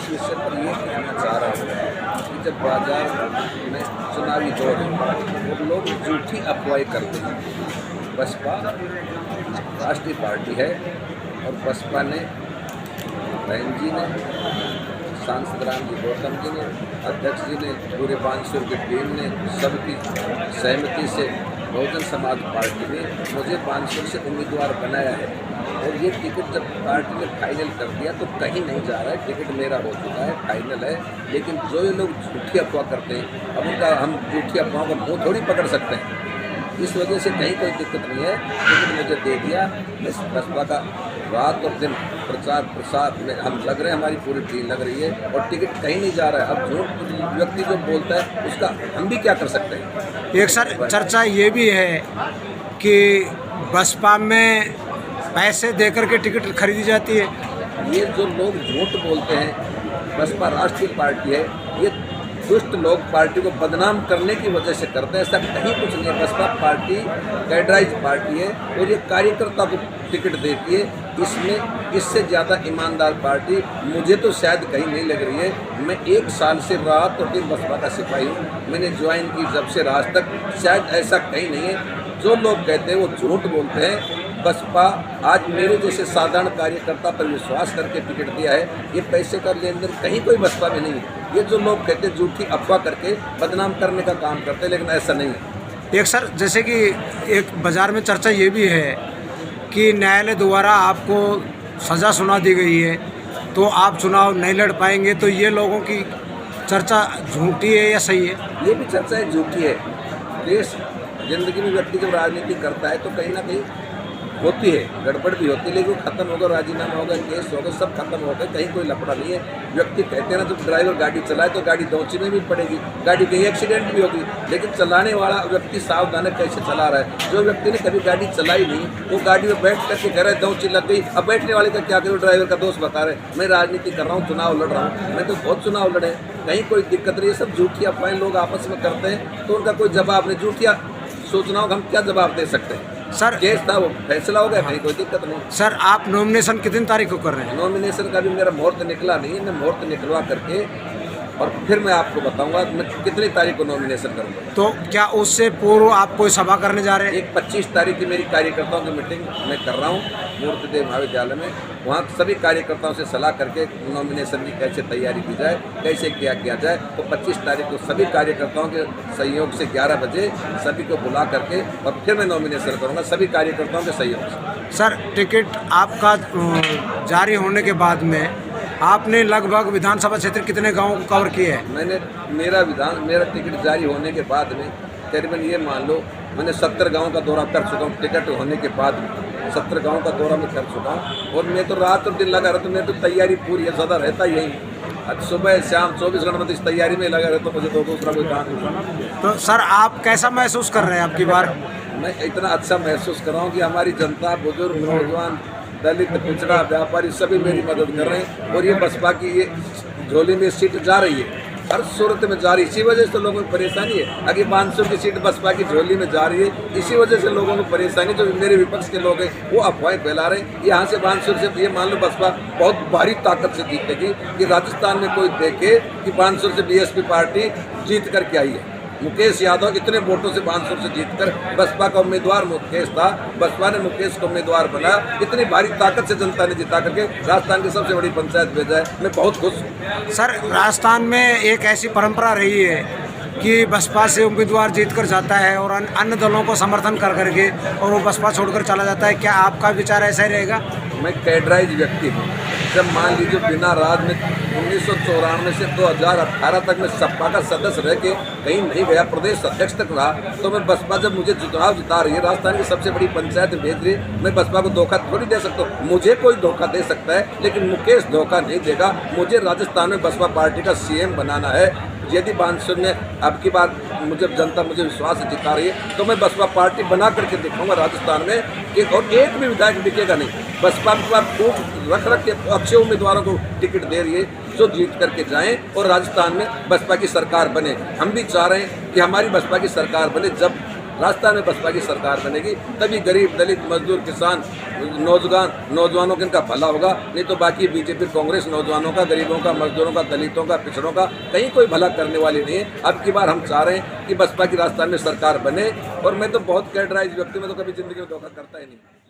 विषय पर ये कहना चाह रहा हूँ कि जब बाजार में चुनावी दौर है और लोग झूठी अफवाहें करते हैं। बसपा राष्ट्रीय पार्टी है और बसपा ने बहन जी ने, सांसद राम जी गौतम जी ने, अध्यक्ष जी ने, पूरे 500 की टीम ने, सबकी सहमति से बहुजन समाज पार्टी ने मुझे 500 से उम्मीदवार बनाया है। और ये टिकट जब पार्टी ने फाइनल कर दिया तो कहीं नहीं जा रहा है, टिकट मेरा हो चुका है, फाइनल है। लेकिन जो ये लोग झूठी अफवाह करते हैं, अब उनका हम झूठी अफवाहों का मुँह थोड़ी पकड़ सकते हैं। इस वजह से कहीं कोई दिक्कत नहीं है। टिकट मुझे दे दिया, मैं बसपा का रात और दिन प्रचार प्रसार में हम लग रहे हैं, हमारी पूरी टीम लग रही है और टिकट कहीं नहीं जा रहा है। अब झूठ व्यक्ति जो बोलता है उसका हम भी क्या कर सकते हैं। एक सर चर्चा ये भी है कि बसपा में पैसे देकर के टिकट खरीदी जाती है। ये जो लोग झूठ बोलते हैं, बसपा राष्ट्रीय पार्टी है, ये दुष्ट लोग पार्टी को बदनाम करने की वजह से करते हैं। ऐसा कहीं कुछ नहीं है। बसपा पार्टी कैडराइज पार्टी है और ये कार्यकर्ता को टिकट देती है। इसमें इससे ज़्यादा ईमानदार पार्टी मुझे तो शायद कहीं नहीं लग रही है। मैं 1 साल से रात और दिन बसपा का सिपाही हूँ, मैंने ज्वाइन की जब से आज तक, शायद ऐसा कहीं नहीं है। जो लोग कहते हैं वो झूठ बोलते हैं। बसपा आज मेरे जैसे साधारण कार्यकर्ता पर विश्वास करके टिकट दिया है। ये पैसे का लेन देन कहीं कोई बसपा में नहीं है। ये जो लोग कहते हैं झूठी अफवाह करके बदनाम करने का काम करते हैं, लेकिन ऐसा नहीं है। एक सर जैसे कि एक बाज़ार में चर्चा ये भी है कि न्यायालय द्वारा आपको सज़ा सुना दी गई है तो आप चुनाव नहीं लड़ पाएंगे, तो ये लोगों की चर्चा झूठी है या सही है? ये भी चर्चा झूठी है। देश जिंदगी में व्यक्ति जब राजनीति करता है तो कहीं ना कहीं होती है, गड़बड़ भी होती है, लेकिन वो खत्म होगा, राजीनामा होगा, केस होगा, सब खत्म हो गए, कहीं कोई लफड़ा नहीं है। व्यक्ति कहते हैं ना, जब ड्राइवर गाड़ी चलाए तो गाड़ी दौची में भी पड़ेगी, गाड़ी कहीं एक्सीडेंट भी होगी, लेकिन चलाने वाला व्यक्ति सावधान है कैसे चला रहा है। जो व्यक्ति ने कभी गाड़ी चलाई नहीं, वो गाड़ी में बैठ करके कह रहा है दौची लग गई, अब बैठने वाले का क्या करो, ड्राइवर का दोस्त बता रहे मैं राजनीति कर रहा हूँ, चुनाव लड़ रहा हूँ। मैं तो बहुत चुनाव लड़े, कहीं कोई दिक्कत नहीं है। सब झूठी अफवाहें लोग आपस में करते हैं तो उनका कोई जवाब नहीं। झूठिया सूचनाओं का हम क्या जवाब दे सकते हैं। सर केस था, वो फैसला हो गया, कहीं कोई दिक्कत नहीं। सर आप नॉमिनेशन कितनी तारीख को कर रहे हैं? नॉमिनेशन का भी मेरा मुहूर्त निकला नहीं है। मैं मुहूर्त निकलवा करके और फिर मैं आपको बताऊंगा मैं कितनी तारीख को नॉमिनेशन करूंगा। तो क्या उससे पूर्व आप कोई सभा करने जा रहे हैं? एक 25 तारीख की मेरी कार्यकर्ताओं की मीटिंग मैं कर रहा हूँ मूर्तिदेव महाविद्यालय में। वहाँ सभी कार्यकर्ताओं से सलाह करके नॉमिनेशन की कैसे तैयारी की जाए, कैसे क्या किया जाए। तो 25 तारीख को सभी कार्यकर्ताओं के सहयोग से 11 बजे सभी को बुला करके और फिर मैं नॉमिनेशन करूँगा सभी कार्यकर्ताओं के सहयोग से। सर टिकट आपका जारी होने के बाद में आपने लगभग विधानसभा क्षेत्र कितने गाँव को कवर किए हैं? मैंने मेरा टिकट जारी होने के बाद में करीबन ये मान लो मैंने 70 गाँव का दौरा कर चुका हूँ। टिकट होने के बाद 70 गाँव का दौरा मैं कर चुका हूँ और मैं तो रात और दिन लगा रहता हूँ। मैं तो तैयारी पूरी है, ज़्यादा रहता यही। आज सुबह शाम 24 घंटे इस तैयारी में लगा रहता हूँ, मुझे तो दूसरा कोई काम नहीं। तो सर आप कैसा महसूस कर रहे हैं आपकी बार? मैं इतना अच्छा महसूस कर रहा हूँ कि हमारी जनता, बुजुर्ग, नौजवान, दलित, पिछड़ा, व्यापारी सभी मेरी मदद कर रहे हैं। और ये बसपा की ये झोली में सीट जा रही है, हर सूरत में जा रही है। इसी वजह से लोगों को परेशानी है। अगर 500 की सीट बसपा की झोली में जा रही है, इसी वजह से लोगों को परेशानी। जो मेरे विपक्ष के लोग हैं वो अफवाहें फैला रहे हैं। यहाँ से 500 से ये मान लो बसपा बहुत भारी ताकत से जीतेगी कि राजस्थान में कोई देखे कि 500 से बीएसपी पार्टी जीत करके आई है। मुकेश यादव इतने वोटों से 500 से जीतकर, बसपा का उम्मीदवार मुकेश था, बसपा ने मुकेश को उम्मीदवार बनाया। इतनी भारी ताकत से जनता ने जिता करके राजस्थान की सबसे बड़ी पंचायत भेजा है। मैं बहुत खुश हूँ। सर राजस्थान में एक ऐसी परंपरा रही है कि बसपा से उम्मीदवार जीतकर जाता है और अन्य दलों को समर्थन कर करके और वो बसपा छोड़कर चला जाता है। क्या आपका विचार ऐसा ही रहेगा? मैं कैडराइज व्यक्ति हूँ। जब मान लीजिए बिना राज में 1994 से 2018 तक मैं सपा का सदस्य रह के कहीं नहीं गया, प्रदेश अध्यक्ष तक रहा, तो मैं बसपा जब मुझे चुनाव जिता रही है, राजस्थान की सबसे बड़ी पंचायत भेज रही है, मैं बसपा को धोखा थोड़ी दे सकता हूँ। मुझे कोई धोखा दे सकता है लेकिन मुकेश धोखा नहीं देगा। मुझे राजस्थान में बसपा पार्टी का सीएम बनाना है। यदि 500 में अब की बात मुझे जनता मुझे विश्वास से जिता रही है तो मैं बसपा पार्टी बना करके दिखाऊंगा राजस्थान में कि और एक भी विधायक बिकेगा नहीं। बसपा के बाद खूब रख के अच्छे उम्मीदवारों को टिकट दे रही है जो जीत करके जाएं और राजस्थान में बसपा की सरकार बने। हम भी चाह रहे हैं कि हमारी बसपा की सरकार बने। जब राजस्थान में बसपा की सरकार बनेगी, तभी गरीब, दलित, मजदूर, किसान, नौजवानों का इनका भला होगा। नहीं तो बाकी बीजेपी, कांग्रेस नौजवानों का, गरीबों का, मजदूरों का, दलितों का, पिछड़ों का कहीं कोई भला करने वाली नहीं है। अब की बार हम चाह रहे हैं कि बसपा की राजस्थान में सरकार बने, और मैं तो बहुत कैडराइज व्यक्ति, मैं तो कभी जिंदगी में धोखा करता ही नहीं।